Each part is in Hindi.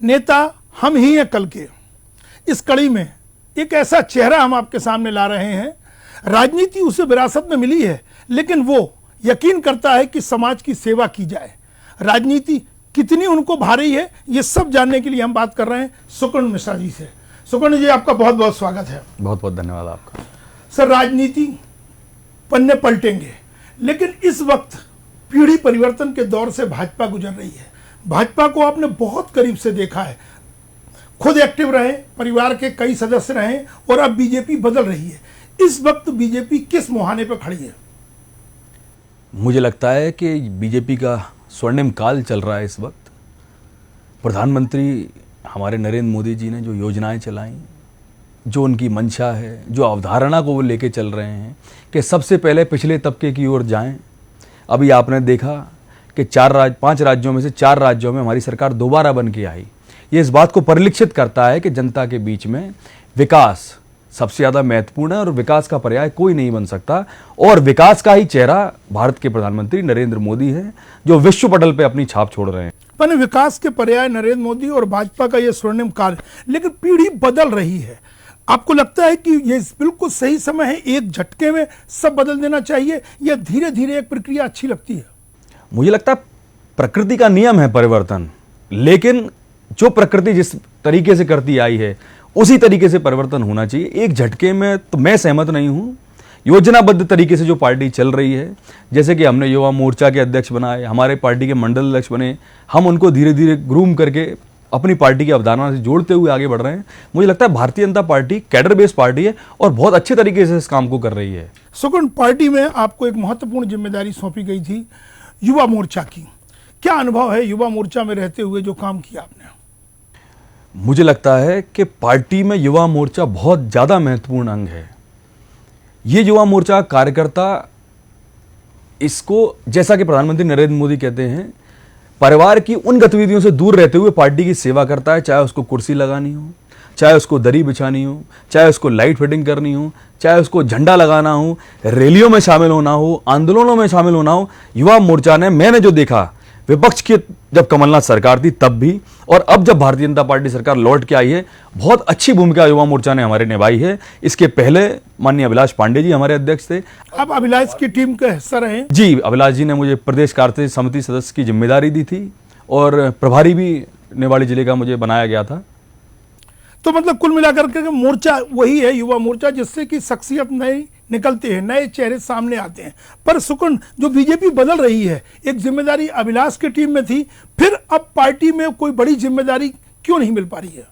नेता हम ही हैं कल के। इस कड़ी में एक ऐसा चेहरा हम आपके सामने ला रहे हैं। राजनीति उसे विरासत में मिली है, लेकिन वो यकीन करता है कि समाज की सेवा की जाए। राजनीति कितनी उनको भारी है, ये सब जानने के लिए हम बात कर रहे हैं सुकर्ण मिश्रा जी से। सुकर्ण जी, आपका बहुत बहुत स्वागत है। बहुत बहुत धन्यवाद आपका। सर, राजनीति पन्ने पलटेंगे, लेकिन इस वक्त पीढ़ी परिवर्तन के दौर से भाजपा गुजर रही है। भाजपा को आपने बहुत करीब से देखा है, खुद एक्टिव रहे, परिवार के कई सदस्य रहे, और अब बीजेपी बदल रही है। इस वक्त बीजेपी किस मुहाने पर खड़ी है? मुझे लगता है कि बीजेपी का स्वर्णिम काल चल रहा है इस वक्त। प्रधानमंत्री हमारे नरेंद्र मोदी जी ने जो योजनाएं चलाई, जो उनकी मंशा है, जो अवधारणा को वो लेके चल रहे हैं कि सबसे पहले पिछले तबके की ओर जाएं। अभी आपने देखा कि 5 राज्यों में से 4 राज्यों में हमारी सरकार दोबारा बन के आई। ये इस बात को परिलक्षित करता है कि जनता के बीच में विकास सबसे ज़्यादा महत्वपूर्ण है और विकास का पर्याय कोई नहीं बन सकता। और विकास का ही चेहरा भारत के प्रधानमंत्री नरेंद्र मोदी हैं, जो विश्व पटल पे अपनी छाप छोड़ रहे हैं। पर विकास के पर्याय नरेंद्र मोदी और भाजपा का ये स्वर्णिम काल, लेकिन पीढ़ी बदल रही है। आपको लगता है कि ये बिल्कुल सही समय है, एक झटके में सब बदल देना चाहिए, या धीरे धीरे एक प्रक्रिया अच्छी लगती है? मुझे लगता है प्रकृति का नियम है परिवर्तन, लेकिन जो प्रकृति जिस तरीके से करती आई है उसी तरीके से परिवर्तन होना चाहिए। एक झटके में तो मैं सहमत नहीं हूं। योजनाबद्ध तरीके से जो पार्टी चल रही है, जैसे कि हमने युवा मोर्चा के अध्यक्ष बनाए, हमारे पार्टी के मंडल अध्यक्ष बने, हम उनको धीरे धीरे ग्रूम करके अपनी पार्टी की अवधारणा से जोड़ते हुए आगे बढ़ रहे हैं। मुझे लगता है Bharatiya Janata party cadre based party है और बहुत अच्छे तरीके से इस काम को कर रही है। सुकर्ण, पार्टी में आपको एक महत्वपूर्ण जिम्मेदारी सौंपी गई थी युवा मोर्चा की। क्या अनुभव है युवा मोर्चा में रहते हुए जो काम किया आपने? मुझे लगता है कि पार्टी में युवा मोर्चा बहुत ज़्यादा महत्वपूर्ण अंग है। ये युवा मोर्चा कार्यकर्ता, इसको जैसा कि प्रधानमंत्री नरेंद्र मोदी कहते हैं, परिवार की उन गतिविधियों से दूर रहते हुए पार्टी की सेवा करता है। चाहे उसको कुर्सी लगानी हो, चाहे उसको दरी बिछानी हो, चाहे उसको लाइट फिटिंग करनी हो, चाहे उसको झंडा लगाना हो, रैलियों में शामिल होना हो, आंदोलनों में शामिल होना हो। युवा मोर्चा ने, मैंने जो देखा विपक्ष की जब कमलनाथ सरकार थी तब भी, और अब जब भारतीय जनता पार्टी सरकार लौट के आई है, बहुत अच्छी भूमिका युवा मोर्चा ने हमारे निभाई है। इसके पहले माननीय अभिलाष पांडे जी हमारे अध्यक्ष थे। आप अभिलाष की टीम का हिस्सा रहे? जी, अभिलाष जी ने मुझे प्रदेश कार्य समिति सदस्य की जिम्मेदारी दी थी और प्रभारी भी निवाड़ी जिले का मुझे बनाया गया था। तो मतलब कुल मिलाकर के मोर्चा वही है, युवा मोर्चा, जिससे कि शख्सियत नई निकलते हैं, नए चेहरे सामने आते हैं। पर सुकर्ण, जो बीजेपी बदल रही है, एक जिम्मेदारी अभिलाष की टीम में थी, फिर अब पार्टी में कोई बड़ी जिम्मेदारी क्यों नहीं मिल पा रही है?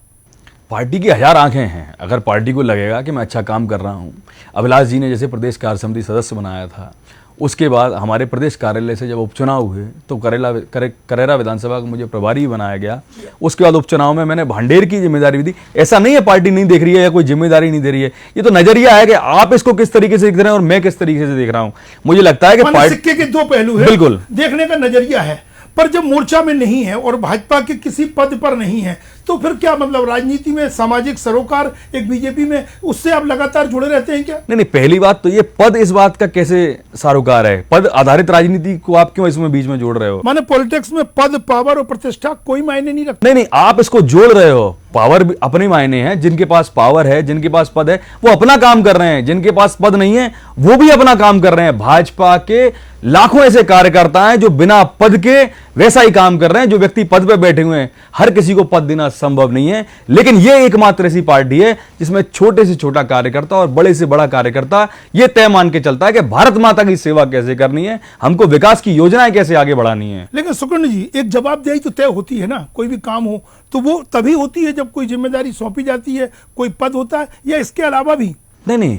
पार्टी की 1000 आंखें हैं। अगर पार्टी को लगेगा कि मैं अच्छा काम कर रहा हूं, अभिलाष जी ने जैसे प्रदेश कार्य समिति सदस्य बनाया था, उसके बाद हमारे प्रदेश कार्यालय से जब उपचुनाव हुए तो करेरा विधानसभा को मुझे प्रभारी बनाया गया। उसके बाद उपचुनाव में मैंने भांडेर की जिम्मेदारी भी दी। ऐसा नहीं है पार्टी नहीं देख रही है या कोई जिम्मेदारी नहीं दे रही है, ये तो नजरिया है कि आप इसको किस तरीके से देख रहे हैं और मैं किस तरीके से देख रहा हूं। मुझे लगता है कि सिक्के के 2 पहलू है, बिल्कुल देखने का नजरिया है। पर जब मोर्चा में नहीं है और भाजपा के किसी पद पर नहीं है, तो फिर क्या मतलब राजनीति में सामाजिक सरोकार एक बीजेपी में, उससे आप लगातार जुड़े रहते हैं क्या? नहीं, पहली बात तो ये पद इस बात का कैसे सरोकार है? पद आधारित राजनीति को आप क्यों इसमें बीच में जोड़ रहे हो? माने पॉलिटिक्स में पद, पावर और प्रतिष्ठा कोई मायने नहीं रखता। नहीं, आप इसको जोड़ रहे हो। पावर भी अपने मायने हैं, जिनके पास पावर है, जिनके पास पद है, वो अपना काम कर रहे हैं, जिनके पास पद नहीं है वो भी अपना काम कर रहे हैं। भाजपा के लाखों ऐसे कार्यकर्ता हैं जो बिना पद के वैसा ही काम कर रहे हैं जो व्यक्ति पद पे बैठे हुए हैं। हर किसी को पद देना संभव नहीं है, लेकिन यह एकमात्र ऐसी पार्टी है जिसमें छोटे से छोटा कार्यकर्ता और बड़े से बड़ा कार्यकर्ता यह तय मान के चलता है कि भारत माता की सेवा कैसे करनी है, हमको विकास की योजनाएं कैसे आगे बढ़ानी है। लेकिन सुकर्ण जी, एक जवाबदेही तो तय होती है ना, कोई भी काम हो तो वो तभी होती है जब कोई जिम्मेदारी सौंपी जाती है, कोई पद होता है, या इसके अलावा भी? नहीं,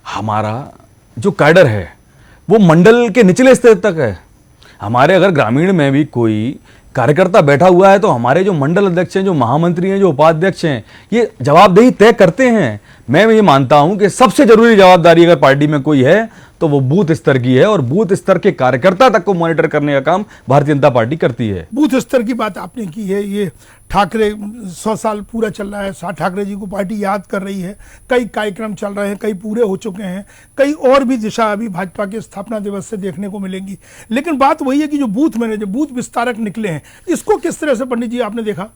हमारा जो कैडर है वो मंडल के निचले स्तर तक है। हमारे अगर ग्रामीण में भी कोई कार्यकर्ता बैठा हुआ है तो हमारे जो मंडल अध्यक्ष हैं, जो महामंत्री हैं, जो उपाध्यक्ष हैं, ये जवाबदेही तय करते हैं। मैं ये मानता हूं कि सबसे जरूरी जवाबदारी अगर पार्टी में कोई है तो वो बूथ स्तर की है, और बूथ स्तर के कार्यकर्ता तक को मॉनिटर करने का काम भारतीय जनता पार्टी करती है। बूथ स्तर की बात आपने की है, ये ठाकरे 100 साल पूरा चल रहा है, ठाकरे जी को पार्टी याद कर रही है, कई कार्यक्रम चल रहे हैं, कई पूरे हो चुके हैं, कई और भी दिशा अभी भाजपा के स्थापना दिवस से देखने को मिलेंगी। लेकिन बात वही है कि जो बूथ मैनेजर, बूथ विस्तारक निकले हैं, इसको किस तरह से पंडित जी आपने देखा?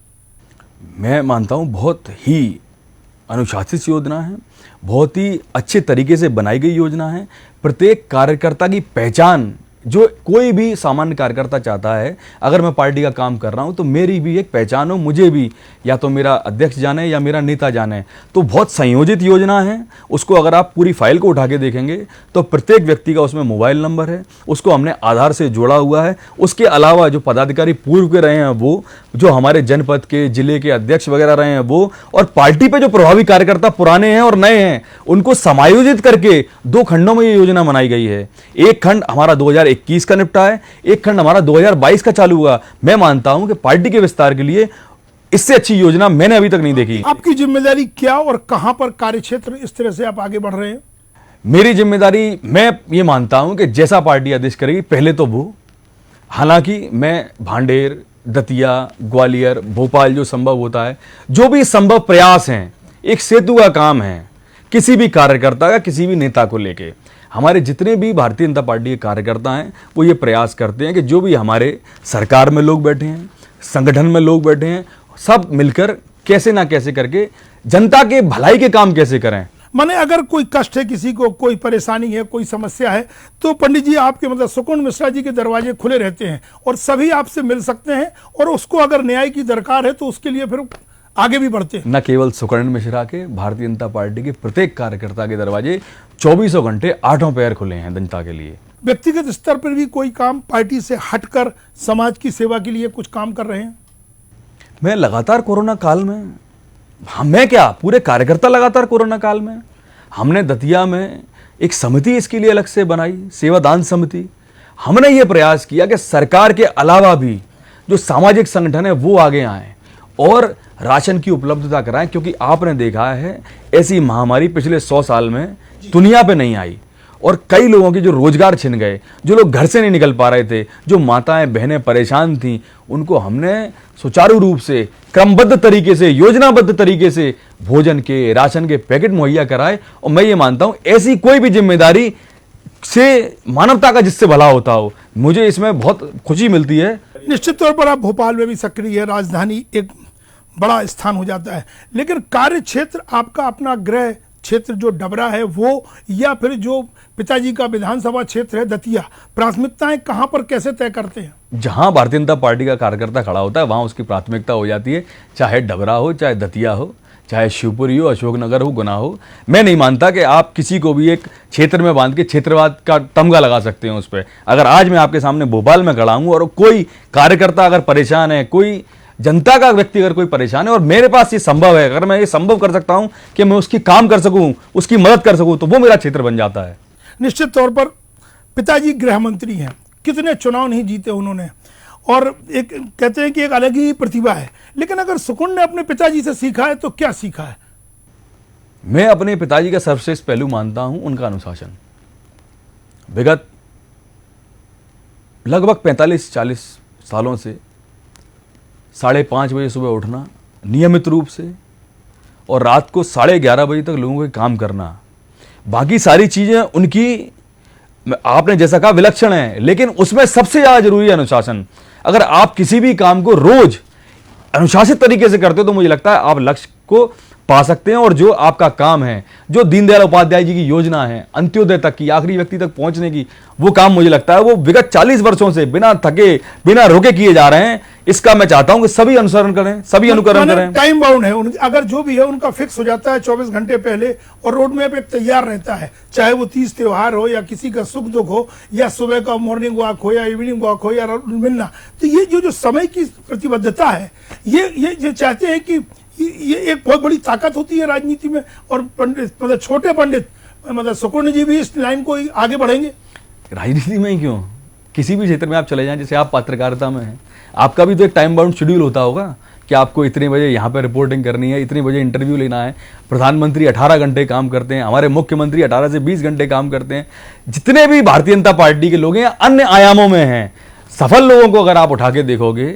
मैं मानता हूँ बहुत ही अनुशासित योजना है, बहुत ही अच्छे तरीके से बनाई गई योजना है। प्रत्येक कार्यकर्ता की पहचान, जो कोई भी सामान्य कार्यकर्ता चाहता है, अगर मैं पार्टी का काम कर रहा हूं तो मेरी भी एक पहचान हो, मुझे भी या तो मेरा अध्यक्ष जाने या मेरा नेता जाने। तो बहुत संयोजित योजना है। उसको अगर आप पूरी फाइल को उठा के देखेंगे तो प्रत्येक व्यक्ति का उसमें मोबाइल नंबर है, उसको हमने आधार से जोड़ा हुआ है। उसके अलावा जो पदाधिकारी पूर्व के रहे हैं वो, जो हमारे जनपद के जिले के अध्यक्ष वगैरह रहे हैं वो, और पार्टी पे जो प्रभावी कार्यकर्ता पुराने हैं और नए हैं, उनको समायोजित करके 2 खंडों में ये योजना बनाई गई है। एक खंड हमारा 2021 का निपटा है, एक खंड हमारा 2022 का चालू हुआ। मैं मानता हूं कि पार्टी के विस्तार के लिए इससे अच्छी योजना मैंने अभी तक नहीं देखी। आपकी जिम्मेदारी क्या और कहां पर कार्यक्षेत्र इस तरह से आप आगे बढ़ रहे हैं? मेरी जिम्मेदारी, मैं ये मानता हूं कि जैसा पार्टी आदेश करेगी पहले तो वो, हालांकि मैं भांडेर, दतिया, ग्वालियर, भोपाल जो संभव होता है, जो भी संभव प्रयास हैं, एक सेतु का काम है किसी भी कार्यकर्ता का, किसी भी नेता को लेके। हमारे जितने भी भारतीय जनता पार्टी के कार्यकर्ता हैं वो ये प्रयास करते हैं कि जो भी हमारे सरकार में लोग बैठे हैं, संगठन में लोग बैठे हैं, सब मिलकर कैसे ना कैसे करके जनता के भलाई के काम कैसे करें। माने अगर कोई कष्ट है, किसी को कोई परेशानी है, कोई समस्या है, तो पंडित जी आपके मतलब सुकुंड मिश्रा जी के दरवाजे खुले रहते हैं और सभी आपसे मिल सकते हैं, और उसको अगर न्याय की दरकार है तो उसके लिए फिर आगे भी बढ़ते हैं। न केवल सुकर्ण मिश्रा के, भारतीय जनता पार्टी के प्रत्येक कार्यकर्ता के दरवाजे 24 घंटे 8 पैर खुले हैं जनता के लिए। व्यक्तिगत स्तर पर भी कोई काम पार्टी से हटकर समाज की सेवा के लिए कुछ काम कर रहे हैं? मैं लगातार कोरोना काल में, मैं क्या, पूरे कार्यकर्ता लगातार कोरोना काल में, हमने दतिया में एक समिति इसके लिए अलग से बनाई, सेवादान समिति। हमने ये प्रयास किया कि सरकार के अलावा भी जो सामाजिक संगठन है वो आगे आए और राशन की उपलब्धता कराएं, क्योंकि आपने देखा है ऐसी महामारी पिछले 100 साल में दुनिया पे नहीं आई, और कई लोगों के जो रोजगार छिन गए, जो लोग घर से नहीं निकल पा रहे थे, जो माताएं बहनें परेशान थीं, उनको हमने सुचारू रूप से, क्रमबद्ध तरीके से, योजनाबद्ध तरीके से भोजन के, राशन के पैकेट मुहैया कराए। और मैं ये मानता हूं ऐसी कोई भी जिम्मेदारी से मानवता का जिससे भला होता हो, मुझे इसमें बहुत खुशी मिलती है। निश्चित तौर पर आप भोपाल में भी सक्रिय है, राजधानी एक बड़ा स्थान हो जाता है, लेकिन कार्य क्षेत्र आपका अपना गृह क्षेत्र जो डबरा है वो, या फिर जो पिताजी का विधानसभा क्षेत्र है दतिया, प्राथमिकताएं कहां पर कैसे तय करते हैं? जहां भारतीय जनता पार्टी का कार्यकर्ता खड़ा होता है वहां उसकी प्राथमिकता हो जाती है, चाहे डबरा हो, चाहे दतिया हो, चाहे शिवपुरी हो, अशोकनगर हो, गुना हो। मैं नहीं मानता कि आप किसी को भी एक क्षेत्र में बांध के क्षेत्रवाद का तमगा लगा सकते हैं उस पर। अगर आज मैं आपके सामने भोपाल में खड़ा हूं और कोई कार्यकर्ता अगर परेशान है, कोई जनता का व्यक्ति अगर कोई परेशान है और मेरे पास ये संभव है, अगर मैं ये संभव कर सकता हूं कि मैं उसकी काम कर सकूं, उसकी मदद कर सकूं, तो वो मेरा क्षेत्र बन जाता है। निश्चित तौर पर पिताजी गृह मंत्री हैं, कितने चुनाव नहीं जीते उन्होंने, और एक कहते हैं कि एक अलग ही प्रतिभा है, लेकिन अगर सुकुंड ने अपने पिताजी से सीखा है तो क्या सीखा है? मैं अपने पिताजी का सर्वश्रेष्ठ पहलू मानता हूं उनका अनुशासन। विगत लगभग 45-40 सालों से 5:30 बजे सुबह उठना नियमित रूप से, और रात को 11:30 बजे तक लोगों के काम करना, बाकी सारी चीजें उनकी आपने जैसा कहा विलक्षण है, लेकिन उसमें सबसे ज्यादा जरूरी है अनुशासन। अगर आप किसी भी काम को रोज अनुशासित तरीके से करते हो तो मुझे लगता है आप लक्ष्य को पा सकते हैं। और जो आपका काम है, जो दीनदयाल उपाध्याय जी की योजना है अंत्योदय तक की, आखिरी व्यक्ति तक पहुंचने की, वो काम मुझे लगता है वो विगत 40 वर्षों से बिना थके, बिना रोके किए जा रहे हैं। इसका मैं चाहता हूं कि सभी अनुसरण करें, सभी अनुकरण करें। टाइम बाउंड है, अगर जो भी है उनका फिक्स हो जाता है 24 घंटे पहले, और रोड मैप एक तैयार रहता है, चाहे वो 30 त्योहार हो या किसी का सुख दुख हो, या सुबह का मॉर्निंग वॉक हो या इवनिंग वॉक हो या मिलना। तो ये जो समय की प्रतिबद्धता है, ये चाहते हैं कि ये एक बहुत बड़ी ताकत होती है राजनीति में। और पंडित मतलब छोटे पंडित मतलब सुकुंड जी भी इस लाइन को आगे बढ़ेंगे। राजनीति में ही क्यों, किसी भी क्षेत्र में आप चले जाएं, जैसे आप पत्रकारिता में हैं, आपका भी तो एक टाइम बाउंड शेड्यूल होता होगा कि आपको इतने बजे यहाँ पर रिपोर्टिंग करनी है, इतने बजे इंटरव्यू लेना है। प्रधानमंत्री 18 घंटे काम करते हैं, हमारे मुख्यमंत्री 18 से 20 घंटे काम करते हैं। जितने भी भारतीय जनता पार्टी के लोग हैं अन्य आयामों में हैं, सफल लोगों को अगर आप उठा के देखोगे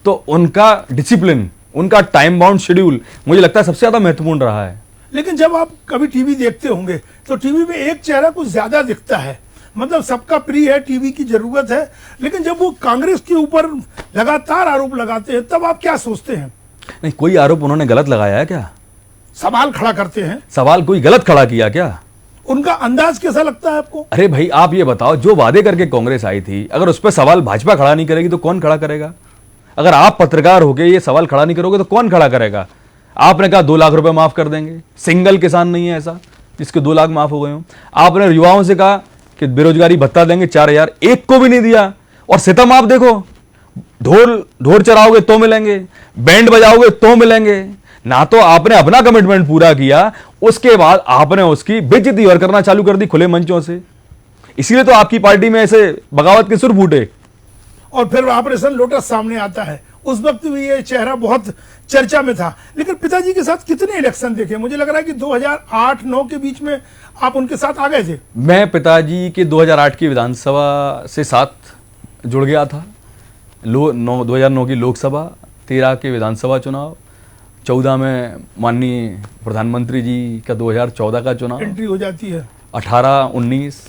तो उनका डिसिप्लिन, उनका टाइम बाउंड शेड्यूल मुझे लगता है सबसे ज्यादा महत्वपूर्ण रहा है। लेकिन जब आप कभी टीवी देखते होंगे तो टीवी में एक चेहरा कुछ ज्यादा दिखता है, मतलब सबका प्रिय है, टीवी की जरूरत है, लेकिन जब वो कांग्रेस के ऊपर लगातार आरोप लगाते हैं तब आप क्या सोचते हैं? नहीं, कोई आरोप उन्होंने गलत लगाया है क्या? सवाल खड़ा करते हैं, सवाल कोई गलत खड़ा किया क्या? उनका अंदाज कैसा लगता है आपको? अरे भाई, आप ये बताओ, जो वादे करके कांग्रेस आई थी, अगर उस पर सवाल भाजपा खड़ा नहीं करेगी तो कौन खड़ा करेगा? अगर आप पत्रकार होके ये सवाल खड़ा नहीं करोगे तो कौन खड़ा करेगा? आपने कहा 2 लाख रुपए माफ कर देंगे, सिंगल किसान नहीं है ऐसा जिसके 2 लाख माफ हो गए हों। आपने युवाओं से कहा कि बेरोजगारी भत्ता देंगे 4000, एक को भी नहीं दिया। और सितम आप देखो, ढोल चराओगे तो मिलेंगे, बैंड बजाओगे तो मिलेंगे। ना तो आपने अपना कमिटमेंट पूरा किया, उसके बाद आपने उसकी बेइज्जती और करना चालू कर दी खुले मंचों से। इसीलिए तो आपकी पार्टी में ऐसे बगावत के सुर फूटे। और फिर ऑपरेशन लोटस सामने आता है, उस वक्त भी ये चेहरा बहुत चर्चा में था। लेकिन पिताजी के साथ कितने इलेक्शन देखे? मुझे लग रहा है कि 2008-9 के बीच में आप उनके साथ आ गए थे। मैं पिताजी के 2008 की विधानसभा से साथ जुड़ गया था। 2009 की लोकसभा, 13 के विधानसभा चुनाव, 14 में माननीय प्रधानमंत्री जी का 2014 का चुनाव, एंट्री हो जाती है 18, 19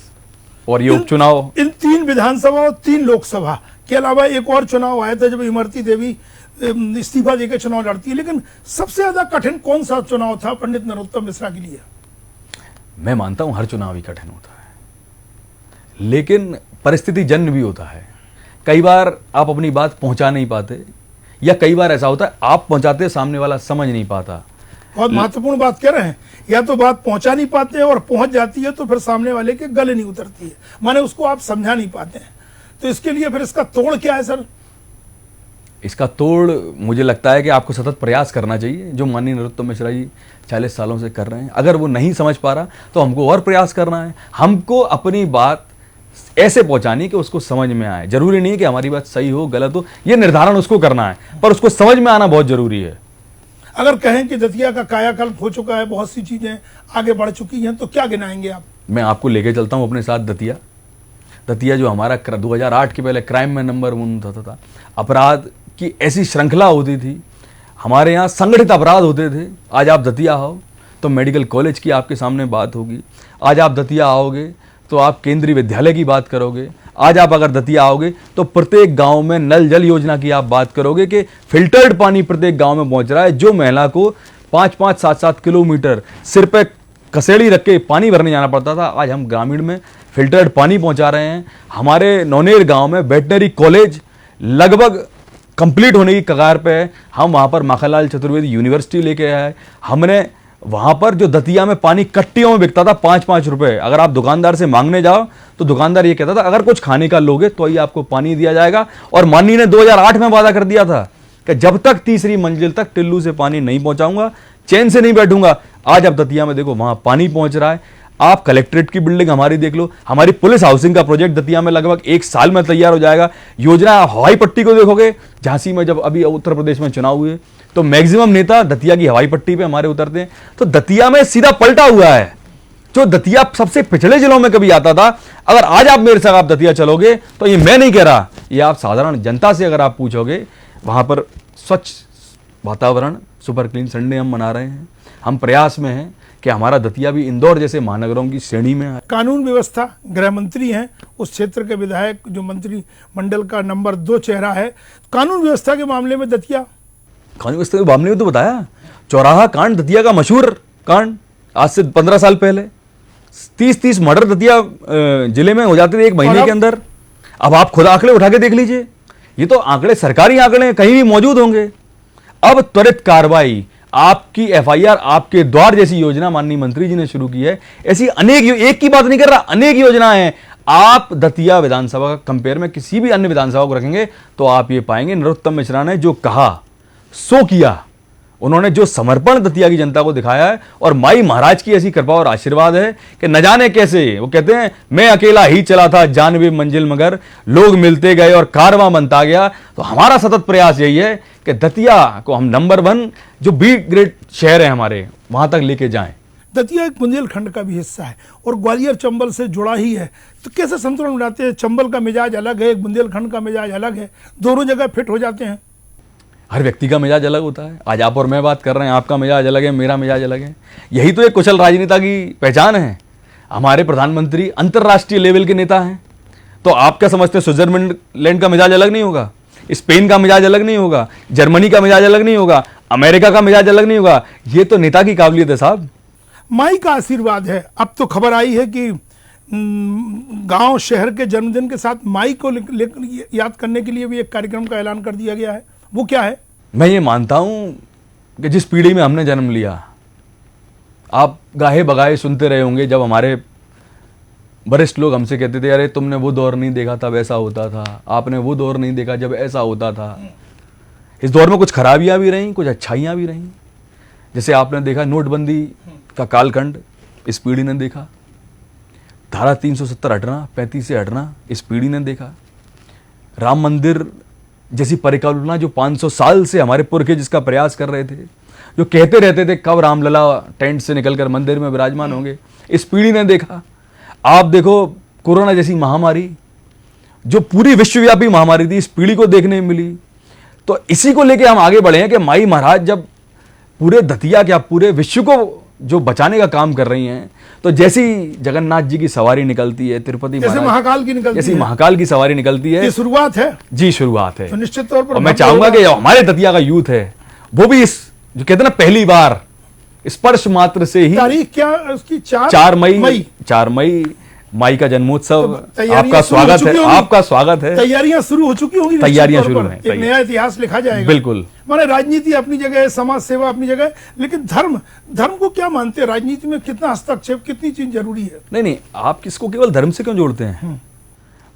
और ये उपचुनाव। इन 3 विधानसभा और 3 लोकसभा के अलावा एक और चुनाव आया था जब इमरती देवी इस्तीफा देकर चुनाव लड़ती है। लेकिन सबसे ज्यादा कठिन कौन सा चुनाव था पंडित नरोत्तम मिश्रा के लिए? मैं मानता हूं हर चुनाव ही कठिन होता है, लेकिन परिस्थिति जन्य भी होता है। कई बार आप अपनी बात पहुंचा नहीं पाते, या कई बार ऐसा होता है आप पहुंचाते, सामने वाला समझ नहीं पाता। बहुत महत्वपूर्ण बात कह रहे हैं, या तो बात पहुंचा नहीं पाते हैं और पहुंच जाती है तो फिर सामने वाले के गले नहीं उतरती है, माने उसको आप समझा नहीं पाते हैं। तो इसके लिए फिर इसका तोड़ क्या है सर? इसका तोड़ मुझे लगता है कि आपको सतत प्रयास करना चाहिए, जो माननीय नरोत्तम मिश्रा जी 40 सालों से कर रहे हैं। अगर वो नहीं समझ पा रहा तो हमको और प्रयास करना है। हमको अपनी बात ऐसे पहुंचानी कि उसको समझ में आए। जरूरी नहीं है कि हमारी बात सही हो गलत हो, ये निर्धारण उसको करना है, पर उसको समझ में आना बहुत जरूरी है। अगर कहें कि दतिया का कायाकल्प हो चुका है, बहुत सी चीजें आगे बढ़ चुकी हैं, तो क्या गिनाएंगे आप? मैं आपको लेके चलता हूं अपने साथ दतिया जो हमारा 2008 के पहले क्राइम में नंबर 1 होता था। अपराध की ऐसी श्रृंखला होती थी, हमारे यहाँ संगठित अपराध होते थे। आज आप दतिया आओ तो मेडिकल कॉलेज की आपके सामने बात होगी। आज आप दतिया आओगे तो आप केंद्रीय विद्यालय की बात करोगे। आज आप अगर दतिया आओगे तो प्रत्येक गांव में नल जल योजना की आप बात करोगे कि फिल्टर्ड पानी प्रत्येक गांव में पहुंच रहा है। जो महिला को 5-5, 7-7 किलोमीटर सिर पे कसेड़ी रख के पानी भरने जाना पड़ता था, आज हम ग्रामीण में फिल्टर्ड पानी पहुंचा रहे हैं। हमारे नौनेर गांव में वेटनरी कॉलेज लगभग कंप्लीट होने की कगार पे है। हम वहां पर माखनलाल चतुर्वेदी यूनिवर्सिटी लेके आए। हमने वहां पर जो दतिया में पानी कट्टियों में बिकता था 5-5 रुपए, अगर आप दुकानदार से मांगने जाओ तो दुकानदार ये कहता था अगर कुछ खाने का लोगे तो ही आपको पानी दिया जाएगा। और माननीय ने 2008 में वादा कर दिया था कि जब तक 3री मंजिल तक टिल्लू से पानी नहीं पहुंचाऊंगा, चैन से नहीं बैठूंगा। आज आप दतिया में देखो वहां पानी पहुंच रहा है। आप कलेक्ट्रेट की बिल्डिंग हमारी देख लो, हमारी पुलिस हाउसिंग का प्रोजेक्ट दतिया में लगभग 1 साल में तैयार हो जाएगा। योजना हवाई पट्टी को देखोगे, झांसी में जब अभी उत्तर प्रदेश में चुनाव हुए तो मैक्सिमम नेता दतिया की हवाई पट्टी पे हमारे उतरते हैं। तो दतिया में सीधा पलटा हुआ है। जो दतिया सबसे पिछड़े जिलों में कभी आता था, अगर आज आप मेरे साथ आप दतिया चलोगे तो ये मैं नहीं कह रहा, ये आप साधारण जनता से अगर आप पूछोगे, वहां पर स्वच्छ वातावरण, सुपर क्लीन संडे हम मना रहे हैं। हम प्रयास में हैं कि हमारा दतिया भी इंदौर जैसे महानगरों की श्रेणी में है। कानून व्यवस्था, गृह मंत्री हैं, उस क्षेत्र के विधायक जो मंत्री मंडल का नंबर 2 चेहरा है। कानून व्यवस्था के मामले में दतिया, कानून व्यवस्था के मामले में तो बताया, चौराहा कांड दतिया का मशहूर कांड, आज से 15 साल पहले 30-30 मर्डर दतिया जिले में हो जाते थे 1 महीने के अंदर। अब आप खुद आंकड़े उठा के देख लीजिए, ये तो आंकड़े सरकारी आंकड़े कहीं भी मौजूद होंगे। अब त्वरित कार्रवाई, आपकी एफआईआर आपके द्वार जैसी योजना माननीय मंत्री जी ने शुरू की है। ऐसी अनेक, एक की बात नहीं कर रहा, अनेक योजनाएं हैं। आप दतिया विधानसभा का कंपेयर में किसी भी अन्य विधानसभा को रखेंगे तो आप ये पाएंगे नरोत्तम मिश्रा ने जो कहा सो किया। उन्होंने जो समर्पण दतिया की जनता को दिखाया है, और माई महाराज की ऐसी कृपा और आशीर्वाद है कि न जाने कैसे, वो कहते हैं मैं अकेला ही चला था जानवी मंजिल मगर लोग मिलते गए और कारवां बनता गया। तो हमारा सतत प्रयास यही है कि दतिया को हम नंबर 1 जो बी ग्रेड शहर है हमारे, वहां तक लेके जाएं। दतिया एक बुंदेलखंड का भी हिस्सा है और ग्वालियर चंबल से जुड़ा ही है, तो कैसे संतुलन बनाते हैं? चंबल का मिजाज अलग है, बुंदेलखंड का मिजाज अलग है, दोनों जगह फिट हो जाते हैं। हर व्यक्ति का मिजाज अलग होता है। आज आप और मैं बात कर रहे हैं, आपका मिजाज अलग है, मेरा मिजाज अलग है। यही तो एक कुशल राजनेता की पहचान है। हमारे प्रधानमंत्री अंतर्राष्ट्रीय लेवल के नेता हैं, तो आप क्या समझते हैं स्विट्जरलैंड का मिजाज अलग नहीं होगा, स्पेन का मिजाज अलग नहीं होगा, जर्मनी का मिजाज अलग नहीं होगा? अमेरिका का मिजाज अलग नहीं होगा, ये तो नेता की काबिलियत है साहब। माई का आशीर्वाद है। अब तो खबर आई है कि गांव शहर के जन्मदिन के साथ माई को याद करने के लिए भी एक कार्यक्रम का ऐलान कर दिया गया है। वो क्या है? मैं ये मानता हूं कि जिस पीढ़ी में हमने जन्म लिया, आप गाहे बगाहे सुनते रहे होंगे जब हमारे वरिष्ठ लोग हमसे कहते थे, अरे तुमने वो दौर नहीं देखा तब ऐसा होता था, आपने वो दौर नहीं देखा जब ऐसा होता था। इस दौर में कुछ खराबियां भी रहीं, कुछ अच्छाइयां भी रहीं। जैसे आपने देखा नोटबंदी का कालखंड, इस पीढ़ी ने देखा। धारा 370 हटना, 35 से हटना, इस पीढ़ी ने देखा। राम मंदिर जैसी परिकल्पना जो 500 साल से हमारे पुरखे जिसका प्रयास कर रहे थे, जो कहते रहते थे कब रामलला टेंट से निकलकर मंदिर में विराजमान होंगे, इस पीढ़ी ने देखा। आप देखो कोरोना जैसी महामारी जो पूरी विश्वव्यापी महामारी थी, इस पीढ़ी को देखने मिली। तो इसी को लेके हम आगे बढ़े हैं कि माई महाराज जब पूरे दतिया क्या पूरे विश्व को जो बचाने का काम कर रही हैं, तो जैसी जगन्नाथ जी की सवारी निकलती है, तिरुपति जैसे महाकाल की निकलती जैसी है, महाकाल की सवारी निकलती है, ये शुरुआत है जी, शुरुआत है। तो निश्चित तौर पर और मैं चाहूंगा कि हमारे दतिया का यूथ है वो भी इस जो कहते हैं ना पहली बार स्पर्श मात्र से ही, तारीख क्या उसकी 4 मई माई का जन्मोत्सव। आपका स्वागत है, आपका स्वागत है। तैयारियां शुरू हो चुकी होंगी, तैयारियां शुरू हैं, एक नया इतिहास लिखा जाएगा। बिल्कुल। माने राजनीति अपनी जगह है, समाज सेवा अपनी जगह है, लेकिन धर्म को क्या मानते हैं? राजनीति में कितना हस्तक्षेप, कितनी चीज जरूरी है? नहीं, आप किसको केवल धर्म से क्यों जोड़ते हैं?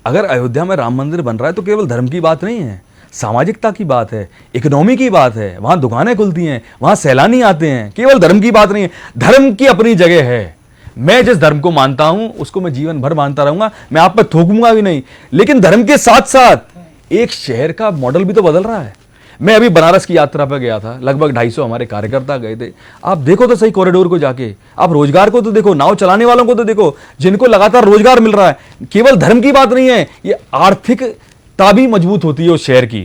अगर अयोध्या में राम मंदिर बन रहा है तो केवल धर्म की बात नहीं है, सामाजिकता की बात है, इकोनॉमी की बात है। वहां दुकानें खुलती हैं, वहां सैलानी आते हैं, केवल धर्म की बात नहीं है। धर्म की अपनी जगह है। मैं जिस धर्म को मानता हूं उसको मैं जीवन भर मानता रहूंगा, मैं आप पर थोकूंगा भी नहीं। लेकिन धर्म के साथ साथ एक शहर का मॉडल भी तो बदल रहा है। मैं अभी बनारस की यात्रा पर गया था, लगभग 250 हमारे कार्यकर्ता गए थे। आप देखो तो सही कॉरिडोर को जाके, आप रोजगार को तो देखो, नाव चलाने वालों को तो देखो, जिनको लगातार रोजगार मिल रहा है। केवल धर्म की बात नहीं है, ये आर्थिकता भी मजबूत होती है उस शहर की,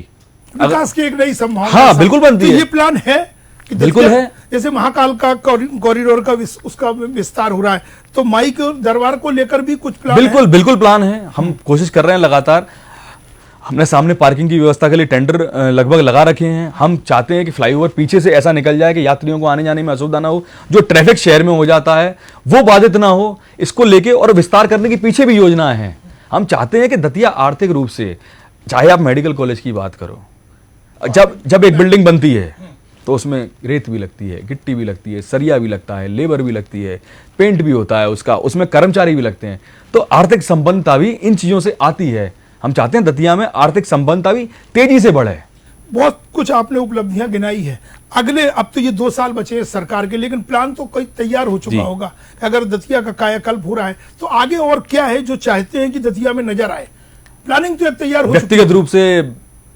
विकास की एक नई संभावना। हाँ, बिल्कुल बनती है। ये प्लान है कि बिल्कुल है। जैसे महाकाल का कॉरिडोर का उसका विस्तार हो रहा है, तो माई के दरबार को लेकर भी कुछ प्लान बिल्कुल प्लान है। हम कोशिश कर रहे हैं लगातार। हमने सामने पार्किंग की व्यवस्था के लिए टेंडर लगभग लगा रखे हैं। हम चाहते हैं कि फ्लाईओवर पीछे से ऐसा निकल जाए कि यात्रियों को आने जाने में असुविधा ना हो, जो ट्रैफिक शहर में हो जाता है वो बाधित ना हो। इसको लेके और विस्तार करने की पीछे भी योजना है। हम चाहते हैं कि दतिया आर्थिक रूप से, चाहे आप मेडिकल कॉलेज की बात करो, जब एक बिल्डिंग बनती है तो उसमें रेत भी लगती है, गिट्टी भी लगती है, सरिया भी लगता है, लेबर भी लगती है, पेंट भी होता है उसका, उसमें कर्मचारी भी लगते हैं। तो आर्थिक संपन्नता भी इन चीजों से आती है। हम चाहते हैं दतिया में आर्थिक संपन्नता भी तेजी से बढ़े। बहुत कुछ आपने उपलब्धियां गिनाई है। अगले अब तो ये 2 साल बचे हैं सरकार के, लेकिन प्लान तो कई तैयार हो चुका होगा। अगर दतिया का कायाकल्प हो रहा है तो आगे और क्या है जो चाहते हैं कि दतिया में नजर आए? प्लानिंग तो एक तैयार हो, व्यक्तिगत रूप से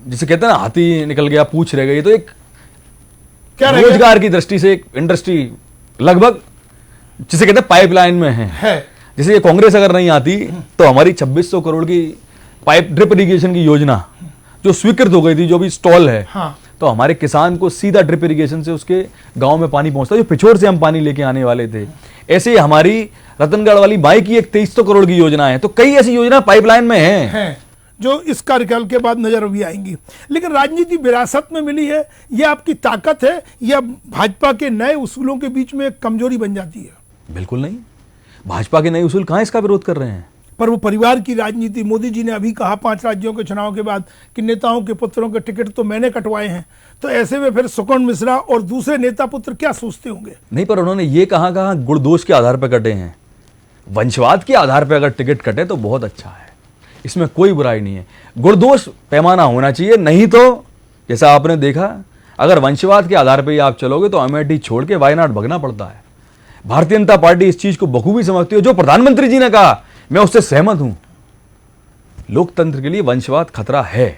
जिसे कहते हैं ना हाथी निकल गया पूछ रह गई, तो एक क्या रोजगार की दृष्टि से एक इंडस्ट्री लगभग जिसे कहते हैं पाइपलाइन में है। जैसे ये कांग्रेस अगर नहीं आती तो हमारी 2600 करोड़ की पाइप ड्रिप इरिगेशन की योजना जो स्वीकृत हो गई थी, जो भी स्टॉल है, तो हमारे किसान को सीधा ड्रिप इरिगेशन से उसके गांव में पानी पहुंचता है, जो पिछोर से हम पानी लेके आने वाले थे। ऐसे ही हमारी रतनगढ़ वाली बाई की एक 2300 करोड़ की योजना है। तो कई ऐसी योजना पाइपलाइन में है जो इस कार्यकाल के बाद नजर भी आएंगी। लेकिन राजनीति विरासत में मिली है, यह आपकी ताकत है या भाजपा के नए उसूलों के बीच में एक कमजोरी बन जाती है? बिल्कुल नहीं। भाजपा के नए उसूल कहां इसका विरोध कर रहे हैं? पर वो परिवार की राजनीति, मोदी जी ने अभी कहा 5 राज्यों के चुनाव के बाद कि नेताओं के पुत्रों के टिकट तो मैंने कटवाए हैं, तो ऐसे में फिर सुकर्ण मिश्रा और दूसरे नेता पुत्र क्या सोचते होंगे? नहीं, पर उन्होंने ये कहा गुण दोष के आधार पर कटे हैं। वंशवाद के आधार पर अगर टिकट कटे तो बहुत अच्छा है, इसमें कोई बुराई नहीं है। गुणदोष पैमाना होना चाहिए, नहीं तो जैसा आपने देखा अगर वंशवाद के आधार पर ही आप चलोगे तो अमेठी छोड़ के वायनाड भगना पड़ता है। भारतीय जनता पार्टी इस चीज को बखूबी समझती है। जो प्रधानमंत्री जी ने कहा मैं उससे सहमत हूं। लोकतंत्र के लिए वंशवाद खतरा है।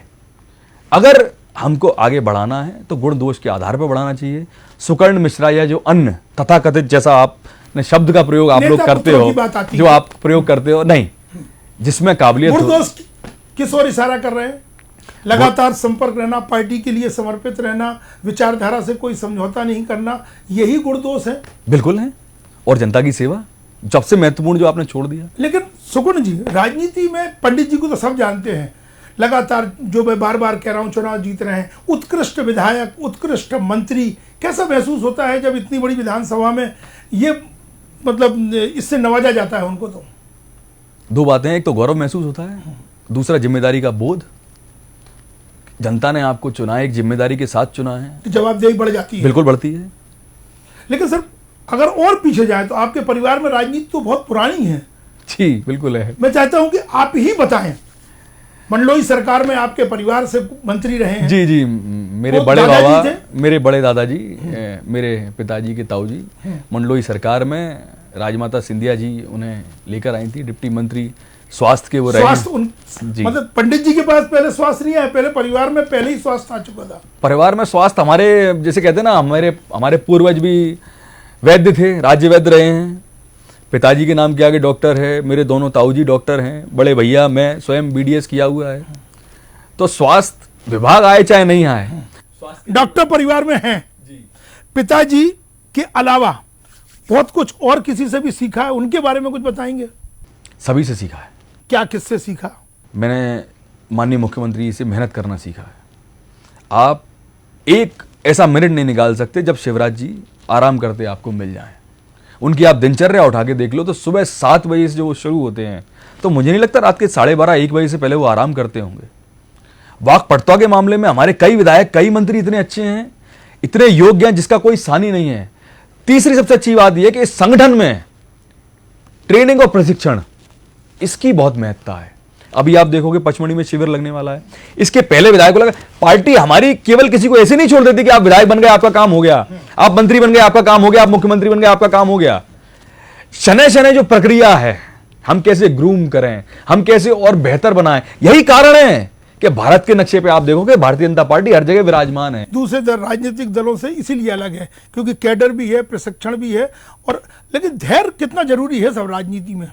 अगर हमको आगे बढ़ाना है तो गुण दोष के आधार पर बढ़ाना चाहिए। सुकर्ण मिश्रा या जो अन्य तथाकथित, जैसा आपने शब्द का प्रयोग आप लोग करते हो, जो आप प्रयोग करते हो, नहीं, जिसमें काबिलियत गुण दोष किस ओर इशारा कर रहे हैं? लगातार संपर्क रहना, पार्टी के लिए समर्पित रहना, विचारधारा से कोई समझौता नहीं करना, यही गुण दोष है? बिल्कुल है। और जनता की सेवा सबसे महत्वपूर्ण जो आपने छोड़ दिया। लेकिन सुकर्ण जी, राजनीति में पंडित जी को तो सब जानते हैं, लगातार जो मैं बार बार कह रहा हूं चुनाव जीत रहे हैं, उत्कृष्ट विधायक, उत्कृष्ट मंत्री, कैसा महसूस होता है जब इतनी बड़ी विधानसभा में ये मतलब इससे नवाजा जाता है उनको? तो दो बातें हैं, एक तो गौरव महसूस होता है, दूसरा जिम्मेदारी का बोध। जनता ने आपको चुना है, एक जिम्मेदारी के साथ चुना है, तो जवाबदेही बढ़ जाती है। बिल्कुल बढ़ती है। लेकिन सर अगर और पीछे जाए तो आपके परिवार में राजनीति तो बहुत पुरानी है। जी बिल्कुल है। मैं चाहता हूं कि आप ही बताएं, मंडलोई सरकार में आपके परिवार से मंत्री रहे हैं। जी जी, मेरे वो बड़े दादाजी बाबा, थे? मेरे बड़े दादाजी, मेरे पिताजी के ताऊ जी मंडलोई सरकार में, राजमाता सिंधिया जी उन्हें लेकर आई थी, डिप्टी मंत्री स्वास्थ्य के वो रहे। जी। मतलब पंडित जी के पास पहले स्वास्थ्य नहीं आया, पहले परिवार में पहले ही स्वास्थ्य आ चुका था। परिवार में स्वास्थ्य हमारे, जैसे कहते हैं ना, हमारे पूर्वज भी वैद्य थे, राज्य वैद्य रहे हैं। पिताजी के नाम के आगे डॉक्टर है, मेरे दोनों ताऊ जी डॉक्टर हैं, बड़े भैया, मैं स्वयं BDS किया हुआ है। तो स्वास्थ्य विभाग आए चाहे नहीं आए, डॉक्टर परिवार में हैं। पिताजी के अलावा बहुत कुछ और किसी से भी सीखा है, उनके बारे में कुछ बताएंगे? सभी से सीखा है। क्या, किससे सीखा? मैंने माननीय मुख्यमंत्री जी से मेहनत करना सीखा है। आप एक ऐसा मिनट नहीं निकाल सकते जब शिवराज जी आराम करते आपको मिल जाएं। उनकी आप दिनचर्या उठा के देख लो तो सुबह 7 बजे से जो वो शुरू होते हैं, तो मुझे नहीं लगता रात के 12:30-1 बजे से पहले वो आराम करते होंगे। वाक्पटुता के मामले में हमारे कई विधायक, कई मंत्री इतने अच्छे हैं, इतने योग्य हैं जिसका कोई सानी नहीं है। तीसरी सबसे अच्छी बात यह कि इस संगठन में ट्रेनिंग और प्रशिक्षण, इसकी बहुत महत्ता है। अभी आप देखोगे पचमढ़ी में शिविर लगने वाला है। इसके पहले विधायक को लगा पार्टी हमारी केवल किसी को ऐसे नहीं छोड़ देती कि आप विधायक बन गए आपका काम हो गया, आप मंत्री बन गए आपका काम हो गया, आप मुख्यमंत्री बन गए आपका काम हो गया। शनै शनै जो प्रक्रिया है, हम कैसे ग्रूम करें, हम कैसे और बेहतर बनाएं, यही कारण है कि भारत के नक्शे पे आप देखोगे भारतीय जनता पार्टी हर जगह विराजमान है। दूसरे राजनीतिक दलों से इसीलिए अलग है क्योंकि कैडर भी है, प्रशिक्षण भी है। और लेकिन धैर्य कितना जरूरी है सब राजनीति में?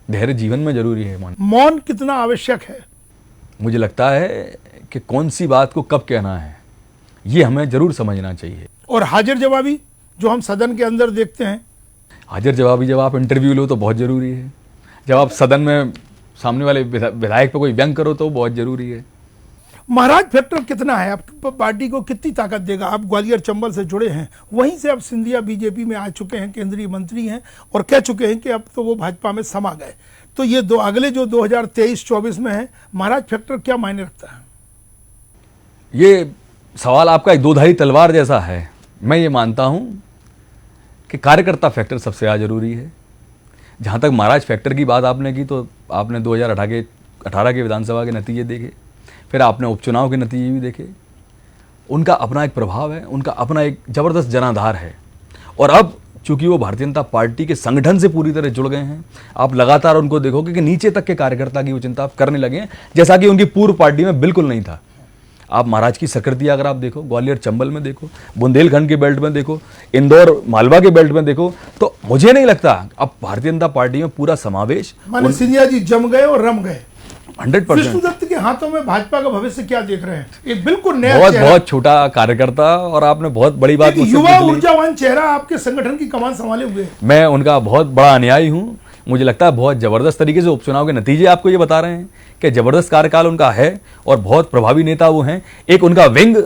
धैर्य जीवन में जरूरी है। मौन कितना आवश्यक है? मुझे लगता है कि कौन सी बात को कब कहना है ये हमें जरूर समझना चाहिए। और हाजिर जवाबी जो हम सदन के अंदर देखते हैं, हाजिर जवाबी जब आप इंटरव्यू लो तो बहुत जरूरी है। जब आप सदन में सामने वाले विधायक पे कोई व्यंग करो तो बहुत जरूरी है। महाराज फैक्टर कितना है आपकी पार्टी को, कितनी ताकत देगा? आप ग्वालियर चंबल से जुड़े हैं, वहीं से आप सिंधिया बीजेपी में आ चुके हैं, केंद्रीय मंत्री हैं और कह चुके हैं कि अब तो वो भाजपा में समा गए। तो ये अगले जो 2023-24 में है, महाराज फैक्टर क्या मायने रखता है? ये सवाल आपका एक दोधारी तलवार जैसा है। मैं ये मानता हूं कि कार्यकर्ता फैक्टर सबसे ज़्यादा जरूरी है। जहां तक महाराज फैक्टर की बात आपने की, तो आपने 2018 के विधानसभा के नतीजे देखे, फिर आपने उपचुनाव के नतीजे भी देखे। उनका अपना एक प्रभाव है, उनका अपना एक जबरदस्त जनाधार है। और अब चूंकि वो भारतीय जनता पार्टी के संगठन से पूरी तरह जुड़ गए हैं, आप लगातार उनको देखोगे कि नीचे तक के कार्यकर्ता की वो चिंता करने लगे हैं, जैसा कि उनकी पूर्व पार्टी में बिल्कुल नहीं था। आप महाराज की सक्रियता अगर आप देखो, ग्वालियर चंबल में देखो, बुंदेलखंड के बेल्ट में देखो, इंदौर मालवा के बेल्ट में देखो, तो मुझे नहीं लगता अब भारतीय जनता पार्टी में पूरा समावेश। माने सिंधिया जी जम गए और रम गए। 100%। विष्णुदत्त के हाथों में भाजपा का भविष्य क्या देख रहे हैं? एक बिल्कुल नया बहुत छोटा कार्यकर्ता, और आपने बहुत बड़ी बात मुझसे युवा पूछ ली। ऊर्जावान चेहरा आपके संगठन की कमान संभाले हुए। मैं उनका बहुत बड़ा अनुयायी हूं। मुझे लगता है बहुत जबरदस्त तरीके से उपचुनाव के नतीजे आपको ये बता रहे हैं कि जबरदस्त कार्यकाल उनका है और बहुत प्रभावी नेता वो हैं। एक उनका विंग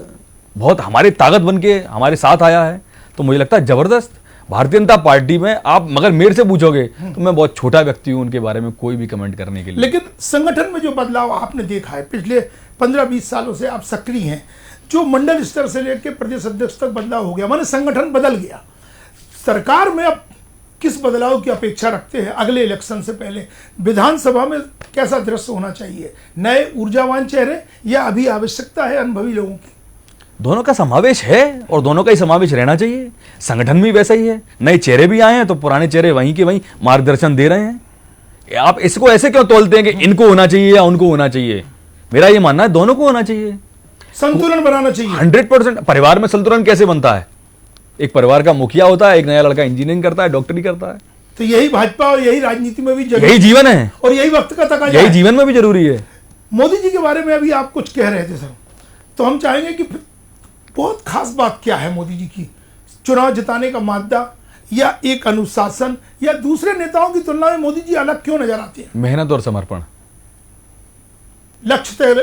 बहुत हमारी ताकत बन के हमारे साथ आया है। तो मुझे लगता है जबरदस्त भारतीय जनता पार्टी में। आप मगर मेरे से पूछोगे तो मैं बहुत छोटा व्यक्ति हूं उनके बारे में कोई भी कमेंट करने के लिए। लेकिन संगठन में जो बदलाव आपने देखा है, पिछले 15-20 सालों से आप सक्रिय हैं, जो मंडल स्तर से लेकर प्रदेश अध्यक्ष तक बदलाव हो गया, माने संगठन बदल गया। सरकार में अब किस बदलाव की अपेक्षा रखते हैं? अगले इलेक्शन से पहले विधानसभा में कैसा दृश्य होना चाहिए? नए ऊर्जावान चेहरे या अभी आवश्यकता है अनुभवी लोगों की? दोनों का समावेश है और दोनों का ही समावेश रहना चाहिए। संगठन भी वैसा ही है, नए चेहरे भी आए हैं तो पुराने चेहरे वहीं के वहीं मार्गदर्शन दे रहे हैं। आप इसको ऐसे क्यों तोलते हैं कि इनको होना चाहिए या उनको होना चाहिए? मेरा ये मानना है दोनों को होना चाहिए, संतुलन बनाना चाहिए। 100%। परिवार में संतुलन कैसे बनता है? एक परिवार का मुखिया होता है, एक नया लड़का इंजीनियरिंग करता है, डॉक्टरी करता है। तो यही भाजपा और यही राजनीति में भी जरूरी, यही जीवन है और यही वक्त का तकाजा यही है। जीवन में भी जरूरी है। मोदी जी के बारे में अभी आप कुछ कह रहे थे सर, तो हम चाहेंगे कि बहुत खास बात क्या है मोदी जी की? चुनाव जिताने का मादा या एक अनुशासन, या दूसरे नेताओं की तुलना में मोदी जी अलग क्यों नजर आते हैं? मेहनत और समर्पण। लक्ष्य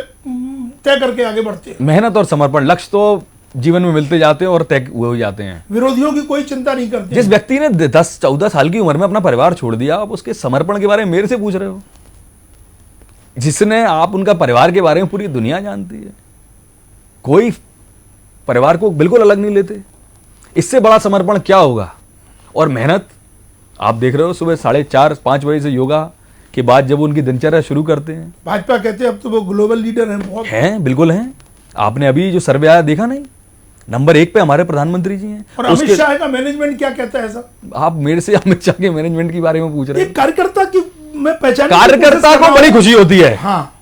तय करके आगे बढ़ते हैं। मेहनत और समर्पण, लक्ष्य तो जीवन में मिलते जाते हैं और तय हो जाते हैं। विरोधियों की कोई चिंता नहीं करते। जिस व्यक्ति ने 10-14 साल की उम्र में अपना परिवार छोड़ दिया, आप उसके समर्पण के बारे में मेरे से पूछ रहे हो? जिसने, आप उनका परिवार के बारे में पूरी दुनिया जानती है। कोई परिवार को बिल्कुल अलग नहीं लेते। इससे बड़ा समर्पण क्या होगा? और मेहनत, आप देख रहे हो सुबह 4:30-5 बजे से योगा के बाद जब उनकी दिनचर्या शुरू करते हैं। भाजपा कहते हैं अब तो वो ग्लोबल लीडर हैं, बहुत हैं, बिल्कुल हैं। आपने अभी जो सर्वे आया देखा नहीं? नंबर 1 पे हमारे प्रधानमंत्री जी हैं। और अमित शाह का मैनेजमेंट क्या कहता है साहब? आप मेरे से अमित शाह के मैनेजमेंट के बारे में पूछ रहे हैं? एक कार्यकर्ता की मैं पहचान, कार्यकर्ता को बड़ी खुशी होती है हाँ,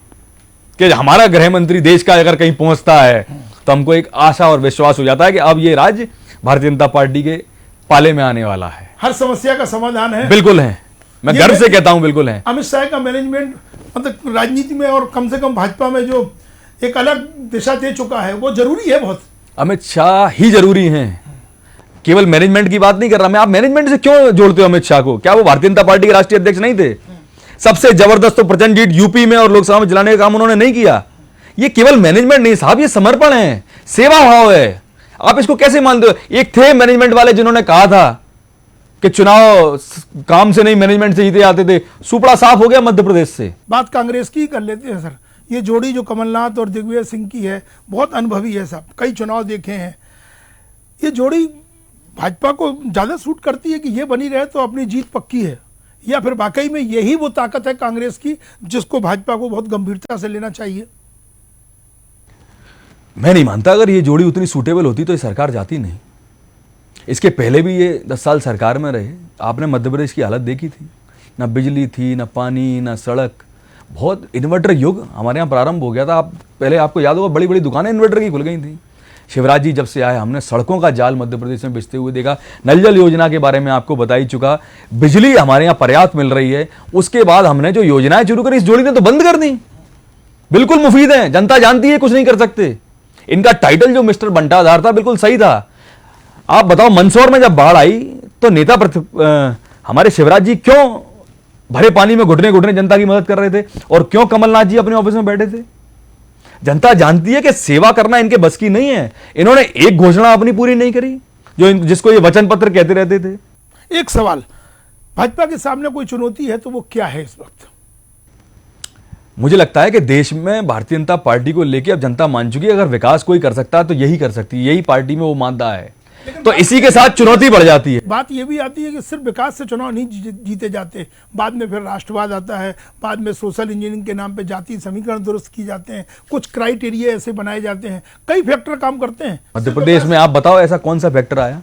कि हमारा गृह मंत्री देश का अगर कहीं पहुंचता है तो हमको एक आशा और विश्वास हो जाता है कि अब ये राज्य भारतीय जनता पार्टी के पाले में आने वाला है। हर समस्या का समाधान है। बिल्कुल है, मैं गर्व से कहता हूं, बिल्कुल है। अमित शाह का मैनेजमेंट मतलब राजनीति में और कम से कम भाजपा में जो एक अलग दिशा दे चुका है, वो जरूरी है बहुत। अमित शाह ही जरूरी हैं, केवल मैनेजमेंट की बात नहीं कर रहा मैं। आप मैनेजमेंट से क्यों जोड़ते हो अमित शाह को? क्या वो भारतीय जनता पार्टी के राष्ट्रीय अध्यक्ष नहीं थे? सबसे जबरदस्त तो प्रचंड जीत यूपी में और लोकसभा में जिलाने का काम उन्होंने नहीं किया। ये केवल मैनेजमेंट नहीं साहब, ये समर्पण है, सेवा भाव है। आप इसको कैसे मानते हो? एक थे मैनेजमेंट वाले जिन्होंने कहा था कि चुनाव काम से नहीं मैनेजमेंट से जीते जाते थे। सुपड़ा साफ हो गया मध्य प्रदेश से। बात कांग्रेस की कर लेते हैं सर। ये जोड़ी जो कमलनाथ और दिग्विजय सिंह की है, बहुत अनुभवी है साहब, कई चुनाव देखे हैं। ये जोड़ी भाजपा को ज्यादा सूट करती है कि ये बनी रहे तो अपनी जीत पक्की है, या फिर वाकई में यही वो ताकत है कांग्रेस की जिसको भाजपा को बहुत गंभीरता से लेना चाहिए? मैं नहीं मानता अगर ये जोड़ी उतनी सूटेबल होती तो ये सरकार जाती नहीं। इसके पहले भी ये 10 साल सरकार में रहे। आपने मध्य प्रदेश की हालत देखी थी, ना बिजली थी, ना पानी, ना सड़क। बहुत इन्वर्टर युग हमारे यहाँ प्रारंभ हो गया था। आप पहले, आपको याद होगा, बड़ी बड़ी दुकानें इन्वर्टर की खुल गई थी। शिवराज जी जब से आए हमने सड़कों का जाल मध्य प्रदेश में बिछते हुए देखा। नल जल योजना के बारे में आपको बता ही चुका। बिजली हमारे यहाँ पर्याप्त मिल रही है। उसके बाद हमने जो योजनाएं शुरू करी, इस जोड़ी ने तो बंद कर दी। बिल्कुल मुफीद है, जनता जानती है कुछ नहीं कर सकते। इनका टाइटल जो मिस्टर बंटाधार था बिल्कुल सही था। आप बताओ, मंदसौर में जब बाढ़ आई तो नेता हमारे शिवराज जी क्यों भरे पानी में घुटने घुटने जनता की मदद कर रहे थे, और क्यों कमलनाथ जी अपने ऑफिस में बैठे थे? जनता जानती है कि सेवा करना इनके बस की नहीं है। इन्होंने एक घोषणा अपनी पूरी नहीं करी जिसको ये वचन पत्र कहते रहते थे। एक सवाल, भाजपा के सामने कोई चुनौती है तो वो क्या है इस वक्त? मुझे लगता है कि देश में भारतीय जनता पार्टी को लेकर अब जनता मान चुकी है, अगर विकास कोई कर सकता है तो यही कर सकती है। यही पार्टी में वो मानता है, तो इसी के साथ चुनौती बढ़ जाती है। बात ये भी आती है कि सिर्फ विकास से चुनाव नहीं जीते जाते, बाद में फिर राष्ट्रवाद आता है, बाद में सोशल इंजीनियरिंग के नाम पे जाति समीकरण दुरुस्त किए जाते हैं, कुछ क्राइटेरिया ऐसे बनाए जाते हैं, कई फैक्टर काम करते हैं मध्य प्रदेश में। आप बताओ ऐसा कौन सा फैक्टर आया?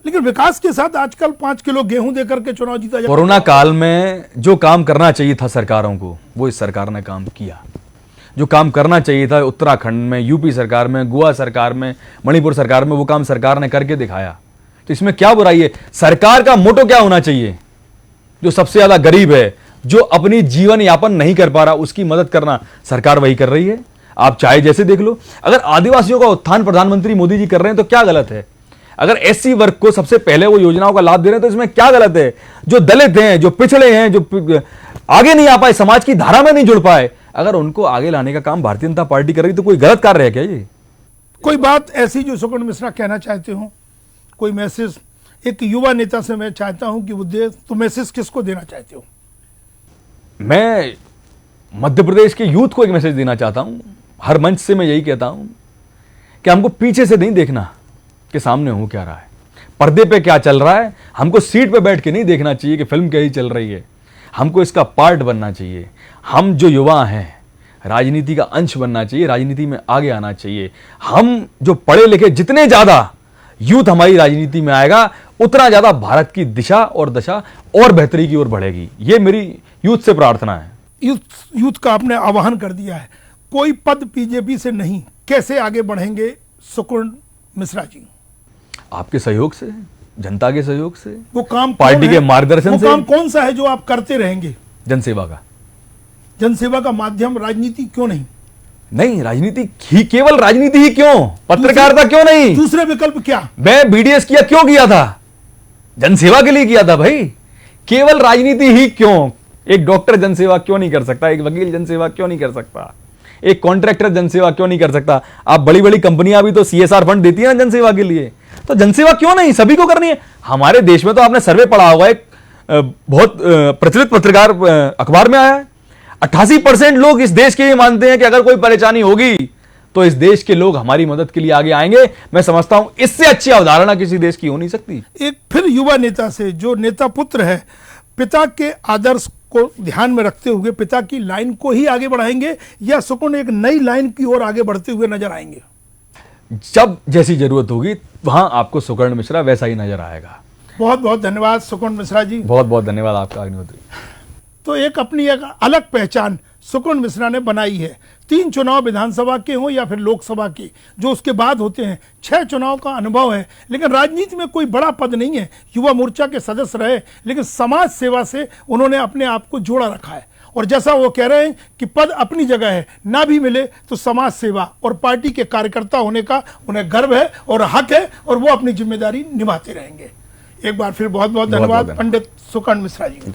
लेकिन विकास के साथ आजकल 5 किलो गेहूं देकर के चुनाव जीता जाता है। कोरोना काल में जो काम करना चाहिए था सरकारों को, वो इस सरकार ने काम किया। जो काम करना चाहिए था उत्तराखंड में, यूपी सरकार में, गोवा सरकार में, मणिपुर सरकार में, वो काम सरकार ने करके दिखाया। तो इसमें क्या बुराई है? सरकार का मोटो क्या होना चाहिए? जो सबसे ज्यादा गरीब है, जो अपनी जीवन यापन नहीं कर पा रहा, उसकी मदद करना, सरकार वही कर रही है। आप चाहे जैसे देख लो। अगर आदिवासियों का उत्थान प्रधानमंत्री मोदी जी कर रहे हैं तो क्या गलत है? अगर एससी वर्ग को सबसे पहले वो योजनाओं का लाभ दे रहे हैं तो इसमें क्या गलत है? जो दलित हैं, जो पिछड़े हैं, जो आगे नहीं आ पाए, समाज की धारा में नहीं जुड़ पाए, अगर उनको आगे लाने का काम भारतीय जनता पार्टी कर रही तो कोई गलत कार्य है क्या ये? कोई बात ऐसी जो सुकर्ण मिश्रा कहना चाहते हो, कोई मैसेज एक युवा नेता से मैं चाहता हूं कि वो दे, तो मैसेज किसको देना चाहते हो? मैं मध्य प्रदेश के यूथ को एक मैसेज देना चाहता हूं। हर मंच से मैं यही कहता हूं कि हमको पीछे से नहीं देखना कि सामने हो क्या रहा है, पर्दे पे क्या चल रहा है। हमको सीट पे बैठ के नहीं देखना चाहिए कि फिल्म कैसी चल रही है। हमको इसका पार्ट बनना चाहिए। हम जो युवा हैं, राजनीति का अंश बनना चाहिए, राजनीति में आगे आना चाहिए। हम जो पढ़े लिखे, जितने ज्यादा यूथ हमारी राजनीति में आएगा, उतना ज्यादा भारत की दिशा और दशा और बेहतरी की ओर बढ़ेगी। ये मेरी यूथ से प्रार्थना है। यूथ का आपने आह्वान कर दिया है। कोई पद बीजेपी से नहीं, कैसे आगे बढ़ेंगे सुकर्ण मिश्रा जी? आपके सहयोग से, जनता के सहयोग से, वो काम पार्टी के मार्गदर्शन से। वो काम कौन सा है जो आप करते रहेंगे? जनसेवा का। जनसेवा का माध्यम राजनीति क्यों नहीं? नहीं, राजनीति ही, केवल राजनीति ही क्यों? पत्रकारिता क्यों नहीं? दूसरे विकल्प क्या? मैं बीडीएस क्यों किया था? जनसेवा के लिए किया था भाई। केवल राजनीति ही क्यों? एक डॉक्टर जनसेवा क्यों नहीं कर सकता? एक वकील जनसेवा क्यों नहीं कर सकता? एक कॉन्ट्रैक्टर जनसेवा क्यों नहीं कर सकता? आप बड़ी बड़ी कंपनियां भी तो CSR फंड देती है ना जनसेवा के लिए, तो जनसेवा क्यों नहीं? सभी को करनी है। हमारे देश में तो आपने सर्वे पढ़ा होगा, एक बहुत प्रचलित पत्रकार अखबार में आया है, 88% लोग इस देश के ये मानते हैं कि अगर कोई परेशानी होगी तो इस देश के लोग हमारी मदद के लिए आगे आएंगे। मैं समझता हूं इससे अच्छी अवधारणा किसी देश की हो नहीं सकती। एक फिर युवा नेता से, जो नेता पुत्र है, पिता के आदर्श को ध्यान में रखते हुए पिता की लाइन को ही आगे बढ़ाएंगे या सुकुन एक नई लाइन की ओर आगे बढ़ते हुए नजर आएंगे? जब जैसी जरूरत होगी वहां आपको सुकर्ण मिश्रा वैसा ही नजर आएगा। बहुत बहुत धन्यवाद सुकुन मिश्रा जी। बहुत बहुत धन्यवाद आपका अग्निहोत्री। तो एक अपनी एक अलग पहचान सुकुन मिश्रा ने बनाई है। 3 चुनाव विधानसभा के हों या फिर लोकसभा के, जो उसके बाद होते हैं, 6 चुनाव का अनुभव है, लेकिन राजनीति में कोई बड़ा पद नहीं है। युवा मोर्चा के सदस्य रहे, लेकिन समाज सेवा से उन्होंने अपने आप को जोड़ा रखा है। और जैसा वो कह रहे हैं कि पद अपनी जगह है, ना भी मिले तो समाज सेवा और पार्टी के कार्यकर्ता होने का उन्हें गर्व है और हक है, और वो अपनी जिम्मेदारी निभाते रहेंगे। एक बार फिर बहुत बहुत धन्यवाद पंडित सुकर्ण मिश्रा जी।